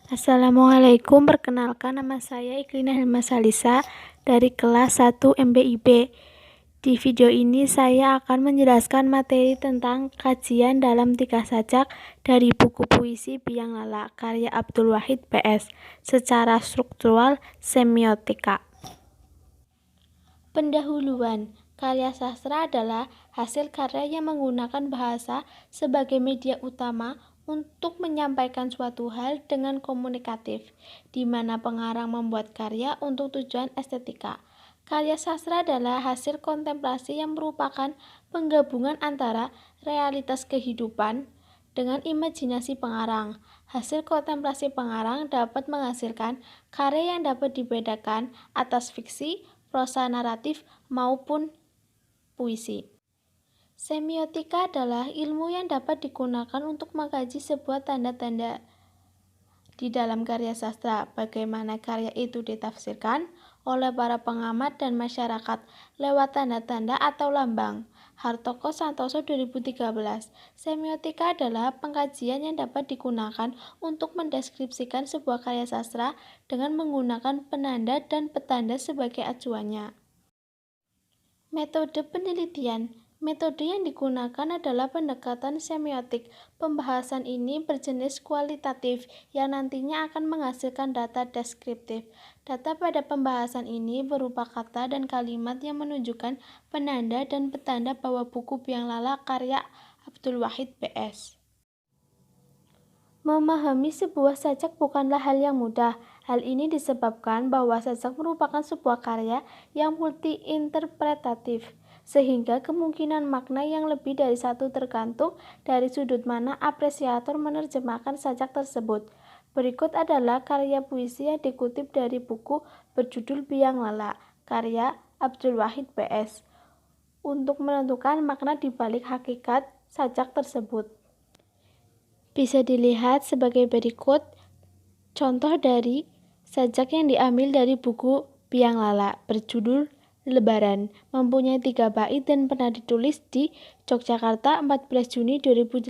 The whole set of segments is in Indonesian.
Assalamualaikum, perkenalkan nama saya Iklina Helma Salisa dari kelas 1 MBIB. Di video ini saya akan menjelaskan materi tentang kajian dalam 3 sajak dari buku puisi Biang Lala karya Abdul Wahid PS secara struktural semiotika. Pendahuluan. Karya sastra adalah hasil karya yang menggunakan bahasa sebagai media utama untuk menyampaikan suatu hal dengan komunikatif, di mana pengarang membuat karya untuk tujuan estetika. Karya sastra adalah hasil kontemplasi yang merupakan penggabungan antara realitas kehidupan dengan imajinasi pengarang. Hasil kontemplasi pengarang dapat menghasilkan karya yang dapat dibedakan atas fiksi, prosa naratif, maupun puisi. Semiotika adalah ilmu yang dapat digunakan untuk mengkaji sebuah tanda-tanda di dalam karya sastra, bagaimana karya itu ditafsirkan oleh para pengamat dan masyarakat lewat tanda-tanda atau lambang. Hartoko Santoso 2013. Semiotika adalah pengkajian yang dapat digunakan untuk mendeskripsikan sebuah karya sastra dengan menggunakan penanda dan petanda sebagai acuannya. Metode penelitian. Metode yang digunakan adalah pendekatan semiotik. Pembahasan ini berjenis kualitatif yang nantinya akan menghasilkan data deskriptif. Data pada pembahasan ini berupa kata dan kalimat yang menunjukkan penanda dan petanda bahwa buku Biang Lala karya Abdul Wahid PS. Memahami sebuah sajak bukanlah hal yang mudah. Hal ini disebabkan bahwa sajak merupakan sebuah karya yang multi-interpretatif, sehingga kemungkinan makna yang lebih dari satu tergantung dari sudut mana apresiator menerjemahkan sajak tersebut. Berikut adalah karya puisi yang dikutip dari buku berjudul Biang Lala, karya Abdul Wahid PS, untuk menentukan makna di balik hakikat sajak tersebut. Bisa dilihat sebagai berikut contoh dari sajak yang diambil dari buku Biang Lala berjudul Lebaran, mempunyai 3 bait dan pernah ditulis di Yogyakarta 14 Juni 2018.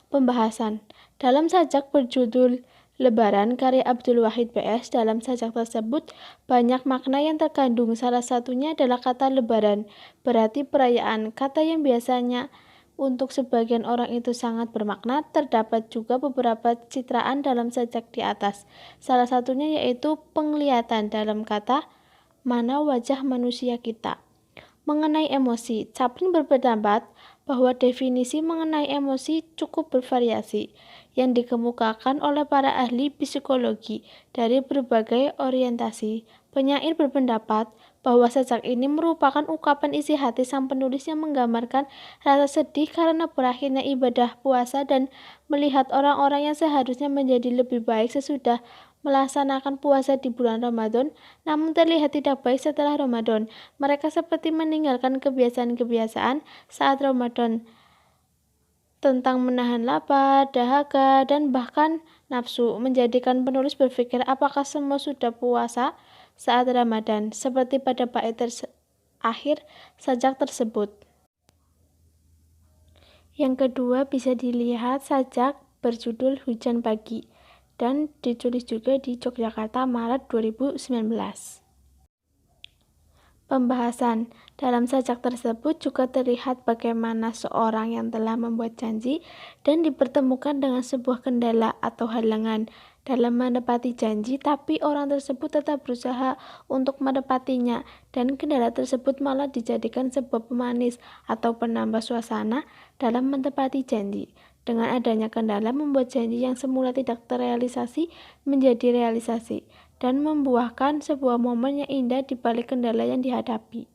Pembahasan. Dalam sajak berjudul Lebaran karya Abdul Wahid PS, dalam sajak tersebut banyak makna yang terkandung. Salah satunya adalah kata lebaran, berarti perayaan. Kata yang biasanya untuk sebagian orang itu sangat bermakna. Terdapat juga beberapa citraan dalam sajak di atas. Salah satunya yaitu penglihatan dalam kata mana wajah manusia kita. Mengenai emosi, Chaplin berpendapat bahwa definisi mengenai emosi cukup bervariasi yang dikemukakan oleh para ahli psikologi dari berbagai orientasi. Penyair berpendapat bahwa sajak ini merupakan ungkapan isi hati sang penulis yang menggambarkan rasa sedih karena berakhirnya ibadah puasa dan melihat orang-orang yang seharusnya menjadi lebih baik sesudah melaksanakan puasa di bulan Ramadan, namun terlihat tidak baik setelah Ramadan. Mereka seperti meninggalkan kebiasaan-kebiasaan saat Ramadan, tentang menahan lapar, dahaga, dan bahkan nafsu, menjadikan penulis berpikir apakah semua sudah puasa saat Ramadan, seperti pada bait akhir sajak tersebut. Yang kedua bisa dilihat sajak berjudul Hujan Pagi dan ditulis juga di Yogyakarta Maret 2019. Pembahasan. Dalam sajak tersebut juga terlihat bagaimana seorang yang telah membuat janji dan dipertemukan dengan sebuah kendala atau halangan dalam menepati janji, tapi orang tersebut tetap berusaha untuk menepatinya, dan kendala tersebut malah dijadikan sebuah pemanis atau penambah suasana dalam menepati janji. Dengan adanya kendala membuat janji yang semula tidak terrealisasi menjadi realisasi dan membuahkan sebuah momen yang indah di balik kendala yang dihadapi.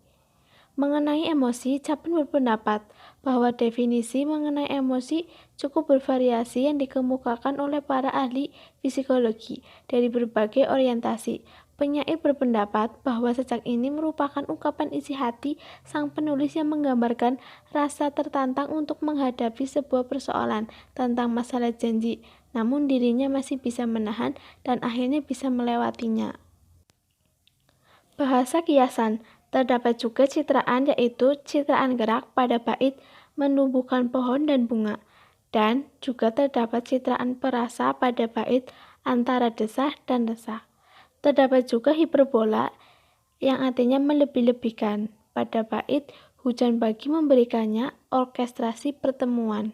Mengenai emosi, Chaplin berpendapat bahwa definisi mengenai emosi cukup bervariasi yang dikemukakan oleh para ahli psikologi dari berbagai orientasi. Penyair berpendapat bahwa sajak ini merupakan ungkapan isi hati sang penulis yang menggambarkan rasa tertantang untuk menghadapi sebuah persoalan tentang masalah janji, namun dirinya masih bisa menahan dan akhirnya bisa melewatinya. Bahasa kiasan. Terdapat juga citraan, yaitu citraan gerak pada bait menumbuhkan pohon dan bunga, Dan juga terdapat citraan perasa pada bait antara desah dan resah. Terdapat juga hiperbola yang artinya melebih-lebihkan. Pada bait hujan pagi memberikannya orkestrasi pertemuan.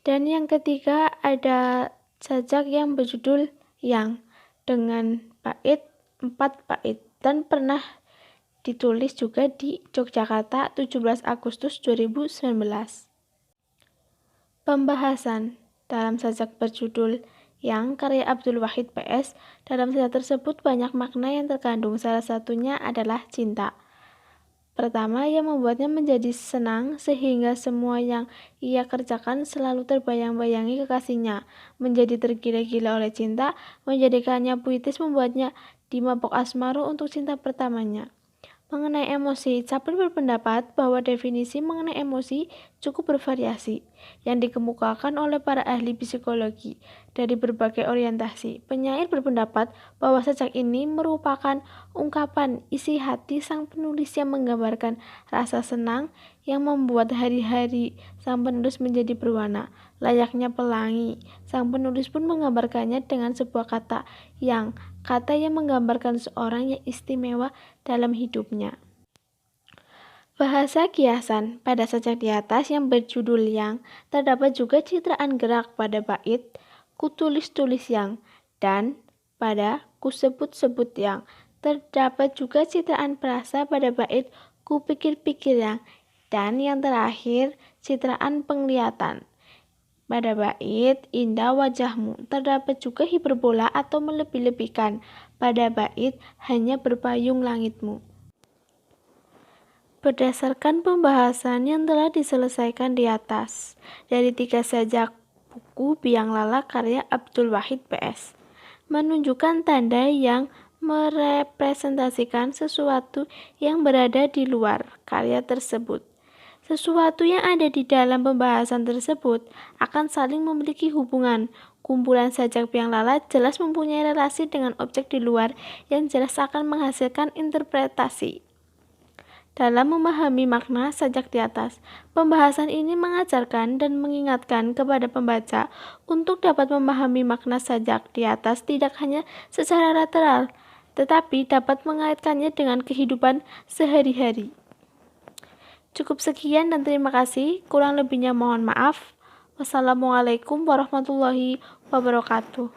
Dan yang ketiga ada sajak yang berjudul Yang dengan bait 4 bait dan pernah ditulis juga di Yogyakarta 17 Agustus 2019. Pembahasan dalam sajak berjudul Yang karya Abdul Wahid PS. Dalam sajak tersebut banyak makna yang terkandung, salah satunya adalah cinta. Pertama, yang membuatnya menjadi senang sehingga semua yang ia kerjakan selalu terbayang-bayangi kekasihnya. Menjadi tergila-gila oleh cinta, menjadikannya puitis, membuatnya dimabok asmara untuk cinta pertamanya. Mengenai emosi, Chaplin berpendapat bahwa definisi mengenai emosi cukup bervariasi yang dikemukakan oleh para ahli psikologi dari berbagai orientasi. Penyair berpendapat bahwa sajak ini merupakan ungkapan isi hati sang penulis yang menggambarkan rasa senang yang membuat hari-hari sang penulis menjadi berwarna. Layaknya pelangi, sang penulis pun menggambarkannya dengan sebuah kata yang menggambarkan seorang yang istimewa dalam hidupnya. Bahasa kiasan pada sajak di atas yang berjudul Yang terdapat juga citraan gerak pada bait kutulis-tulis yang dan pada kusebut-sebut yang. Terdapat juga citraan perasa pada bait kupikir-pikir yang dan yang terakhir citraan penglihatan. Pada bait indah wajahmu terdapat juga hiperbola atau melebih-lebihkan pada bait hanya berpayung langitmu. Berdasarkan pembahasan yang telah diselesaikan di atas dari 3 sajak buku Biang Lala karya Abdul Wahid PS, menunjukkan tanda yang merepresentasikan sesuatu yang berada di luar karya tersebut. Sesuatu yang ada di dalam pembahasan tersebut akan saling memiliki hubungan. Kumpulan sajak Biang Lala jelas mempunyai relasi dengan objek di luar yang jelas akan menghasilkan interpretasi. Dalam memahami makna sajak di atas, pembahasan ini mengajarkan dan mengingatkan kepada pembaca untuk dapat memahami makna sajak di atas tidak hanya secara lateral, tetapi dapat mengaitkannya dengan kehidupan sehari-hari. Cukup sekian dan terima kasih. Kurang lebihnya mohon maaf. Wassalamualaikum warahmatullahi wabarakatuh.